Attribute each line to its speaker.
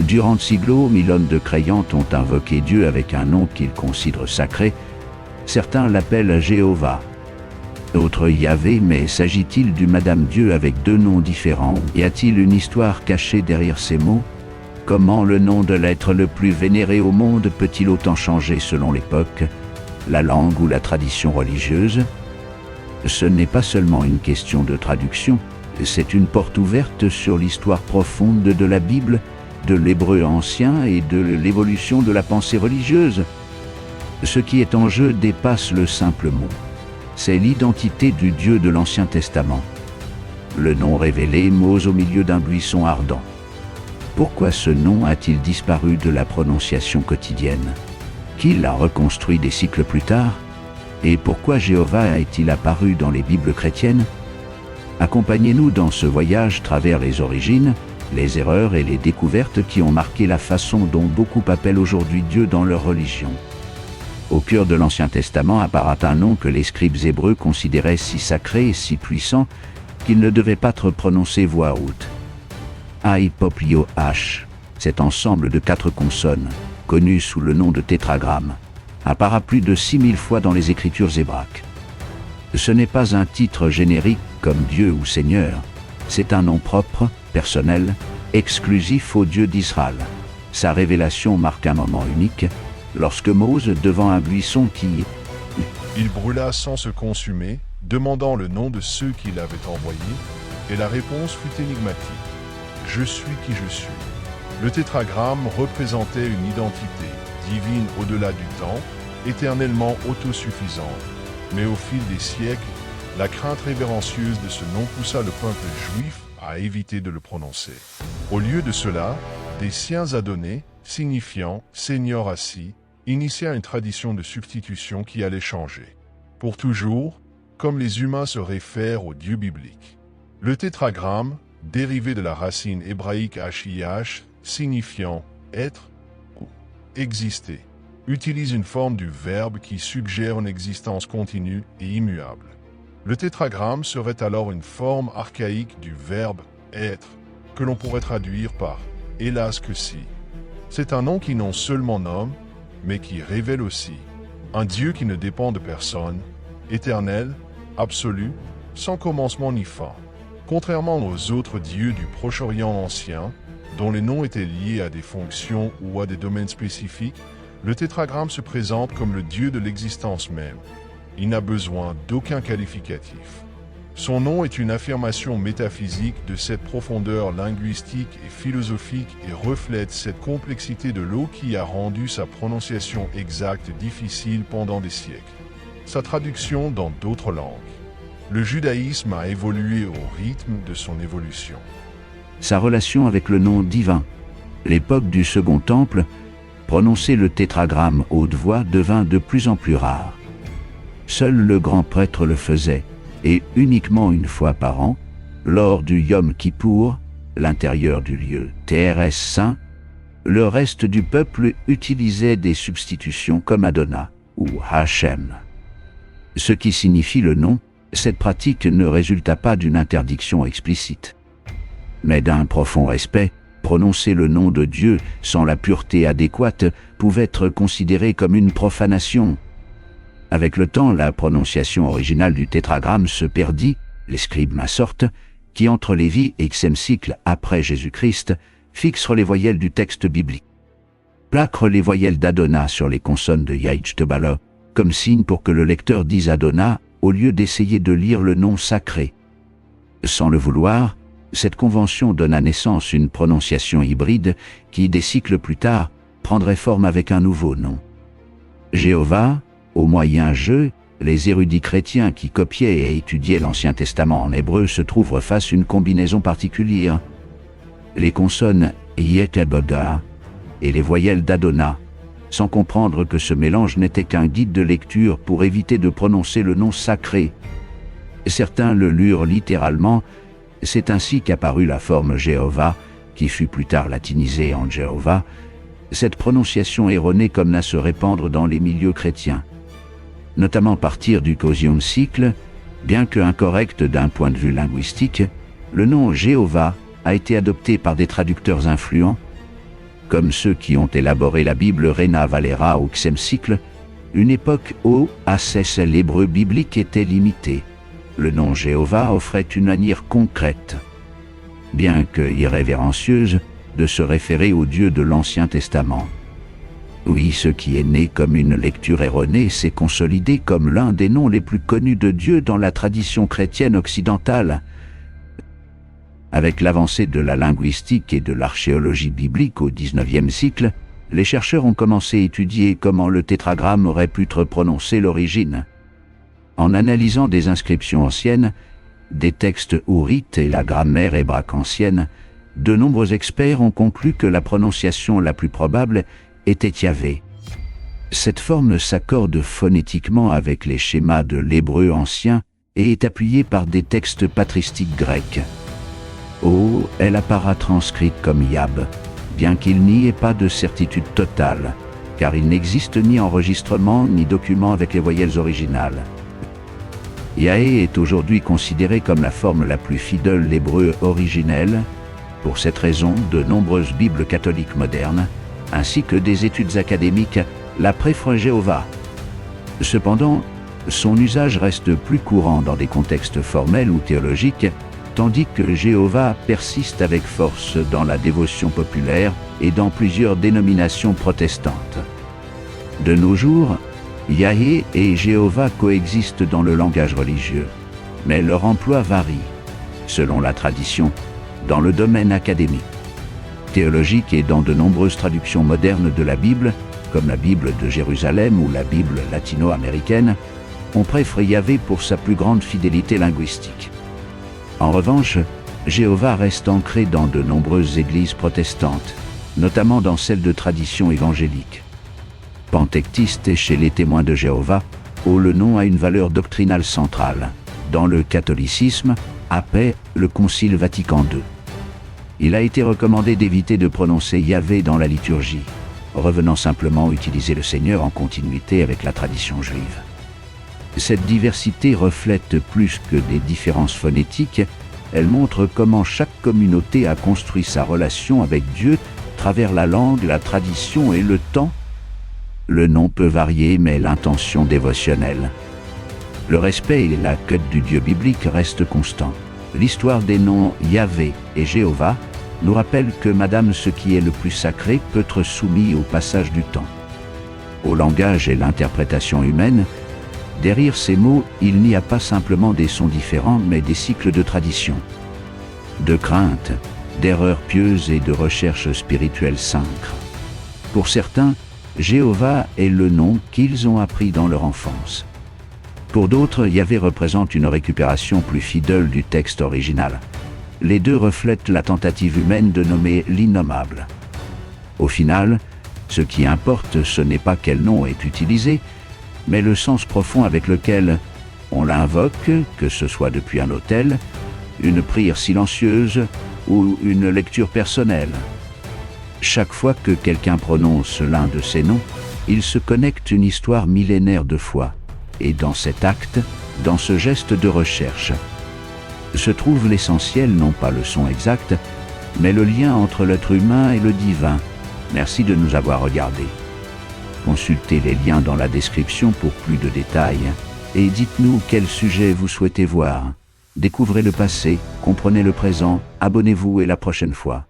Speaker 1: Durant Siglo, millions de croyants ont invoqué Dieu avec un nom qu'ils considèrent sacré. Certains l'appellent Jéhovah, d'autres Yahvé, mais s'agit-il du Madame Dieu avec deux noms différents? Y a-t-il une histoire cachée derrière ces mots? Comment le nom de l'être le plus vénéré au monde peut-il autant changer selon l'époque, la langue ou la tradition religieuse? Ce n'est pas seulement une question de traduction, c'est une porte ouverte sur l'histoire profonde de la Bible, de l'hébreu ancien et de l'évolution de la pensée religieuse. Ce qui est en jeu dépasse le simple mot. C'est l'identité du Dieu de l'Ancien Testament. Le nom révélé, Mose au milieu d'un buisson ardent. Pourquoi ce nom a-t-il disparu de la prononciation quotidienne? Qui l'a reconstruit des siècles plus tard? Et pourquoi Jéhovah est-il apparu dans les Bibles chrétiennes? Accompagnez-nous dans ce voyage travers les origines, les erreurs et les découvertes qui ont marqué la façon dont beaucoup appellent aujourd'hui Dieu dans leur religion. Au cœur de l'Ancien Testament apparaît un nom que les scribes hébreux considéraient si sacré et si puissant qu'il ne devait pas être prononcé voix haute. Aïpoplio H, cet ensemble de 4 consonnes, connu sous le nom de tétragramme, apparaît plus de 6000 fois dans les Écritures hébraïques. Ce n'est pas un titre générique comme Dieu ou Seigneur, c'est un nom propre, personnel, exclusif au Dieu d'Israël. Sa révélation marque un moment unique, lorsque Mose, devant un buisson qui...
Speaker 2: Il brûla sans se consumer, demandant le nom de ceux qui l'avaient envoyé, et la réponse fut énigmatique. Je suis qui je suis. Le tétragramme représentait une identité divine au-delà du temps, éternellement autosuffisante. Mais au fil des siècles, la crainte révérencieuse de ce nom poussa le peuple juif à éviter de le prononcer. Au lieu de cela, des siens adonnés, signifiant « Seigneur assis », initia une tradition de substitution qui allait changer. Pour toujours, comme les humains se réfèrent au Dieu biblique. Le tétragramme, dérivé de la racine hébraïque HIH, signifiant « être » ou « exister », utilise une forme du verbe qui suggère une existence continue et immuable. Le tétragramme serait alors une forme archaïque du verbe « être » que l'on pourrait traduire par « hélas que si ». C'est un nom qui non seulement nomme, mais qui révèle aussi un Dieu qui ne dépend de personne, éternel, absolu, sans commencement ni fin. Contrairement aux autres dieux du Proche-Orient ancien, dont les noms étaient liés à des fonctions ou à des domaines spécifiques, le tétragramme se présente comme le Dieu de l'existence même. Il n'a besoin d'aucun qualificatif. Son nom est une affirmation métaphysique de cette profondeur linguistique et philosophique et reflète cette complexité de l'eau qui a rendu sa prononciation exacte difficile pendant des siècles. Sa traduction dans d'autres langues. Le judaïsme a évolué au rythme de son évolution.
Speaker 1: Sa relation avec le nom divin. L'époque du Second Temple, prononcer le tétragramme haute voix devint de plus en plus rare. Seul le grand prêtre le faisait, et uniquement une fois par an, lors du Yom Kippour, l'intérieur du lieu TRS saint, le reste du peuple utilisait des substitutions comme Adonai ou Hachem. Ce qui signifie le nom, cette pratique ne résulta pas d'une interdiction explicite, mais d'un profond respect. Prononcer le nom de Dieu sans la pureté adéquate pouvait être considéré comme une profanation. Avec le temps, la prononciation originale du tétragramme se perdit, les scribes massortes, qui entre Lévi et Xème siècle après Jésus-Christ, fixent les voyelles du texte biblique. Placrent les voyelles d'Adonai sur les consonnes de Yaïchtebala, comme signe pour que le lecteur dise Adonai, au lieu d'essayer de lire le nom sacré. Sans le vouloir, cette convention donna naissance à une prononciation hybride qui, des siècles plus tard, prendrait forme avec un nouveau nom. Jéhovah, au moyen jeu, les érudits chrétiens qui copiaient et étudiaient l'Ancien Testament en hébreu se trouvent face à une combinaison particulière. Les consonnes Yeteboda et les voyelles d'Adonai, sans comprendre que ce mélange n'était qu'un guide de lecture pour éviter de prononcer le nom sacré. Certains le lurent littéralement. C'est ainsi qu'apparut la forme Jéhovah, qui fut plus tard latinisée en Jéhovah. Cette prononciation erronée comme à se répandre dans les milieux chrétiens. Notamment à partir du XIe siècle, bien que incorrect d'un point de vue linguistique, le nom Jéhovah a été adopté par des traducteurs influents. comme ceux qui ont élaboré la Bible Reina Valera au Xe siècle, une époque où, à cesse l'hébreu biblique était limité. Le nom Jéhovah offrait une manière concrète, bien que irrévérencieuse, de se référer au Dieu de l'Ancien Testament. Oui, ce qui est né comme une lecture erronée s'est consolidé comme l'un des noms les plus connus de Dieu dans la tradition chrétienne occidentale. Avec l'avancée de la linguistique et de l'archéologie biblique au XIXe siècle, les chercheurs ont commencé à étudier comment le tétragramme aurait pu être prononcé l'origine. En analysant des inscriptions anciennes, des textes ourites et la grammaire hébraïque ancienne, de nombreux experts ont conclu que la prononciation la plus probable était Yahvé. Cette forme s'accorde phonétiquement avec les schémas de l'hébreu ancien et est appuyée par des textes patristiques grecs. Elle apparaît transcrite comme Yab, bien qu'il n'y ait pas de certitude totale, car il n'existe ni enregistrement ni document avec les voyelles originales. Yahé est aujourd'hui considéré comme la forme la plus fidèle de l'hébreu originel. Pour cette raison, de nombreuses Bibles catholiques modernes, ainsi que des études académiques, la préfèrent Jéhovah. Cependant, son usage reste plus courant dans des contextes formels ou théologiques, tandis que Jéhovah persiste avec force dans la dévotion populaire et dans plusieurs dénominations protestantes. De nos jours, Yahé et Jéhovah coexistent dans le langage religieux, mais leur emploi varie, selon la tradition, dans le domaine académique, théologique et dans de nombreuses traductions modernes de la Bible, comme la Bible de Jérusalem ou la Bible latino-américaine, on préfère Yahvé pour sa plus grande fidélité linguistique. En revanche, Jéhovah reste ancré dans de nombreuses églises protestantes, notamment dans celles de tradition évangélique. Pentecôtiste et chez les témoins de Jéhovah, où le nom a une valeur doctrinale centrale. Dans le catholicisme, après le Concile Vatican II, il a été recommandé d'éviter de prononcer Yahvé dans la liturgie, revenant simplement utiliser le Seigneur en continuité avec la tradition juive. Cette diversité reflète plus que des différences phonétiques, elle montre comment chaque communauté a construit sa relation avec Dieu à travers la langue, la tradition et le temps. Le nom peut varier, mais l'intention dévotionnelle, le respect et la quête du Dieu biblique restent constants. L'histoire des noms Yahvé et Jéhovah nous rappelle que Madame, ce qui est le plus sacré peut être soumis au passage du temps, au langage et l'interprétation humaine. Derrière ces mots, il n'y a pas simplement des sons différents, mais des cycles de tradition, de crainte, d'erreurs pieuses et de recherches spirituelles sincères. Pour certains, Jéhovah est le nom qu'ils ont appris dans leur enfance. Pour d'autres, Yahvé représente une récupération plus fidèle du texte original. Les deux reflètent la tentative humaine de nommer l'innommable. Au final, ce qui importe, ce n'est pas quel nom est utilisé, mais le sens profond avec lequel on l'invoque, que ce soit depuis un autel, une prière silencieuse ou une lecture personnelle. Chaque fois que quelqu'un prononce l'un de ces noms, il se connecte une histoire millénaire de foi. Et dans cet acte, dans ce geste de recherche, se trouve l'essentiel, non pas le son exact, mais le lien entre l'être humain et le divin. Merci de nous avoir regardés. Consultez les liens dans la description pour plus de détails et dites-nous quel sujet vous souhaitez voir. Découvrez le passé, comprenez le présent, abonnez-vous et la prochaine fois.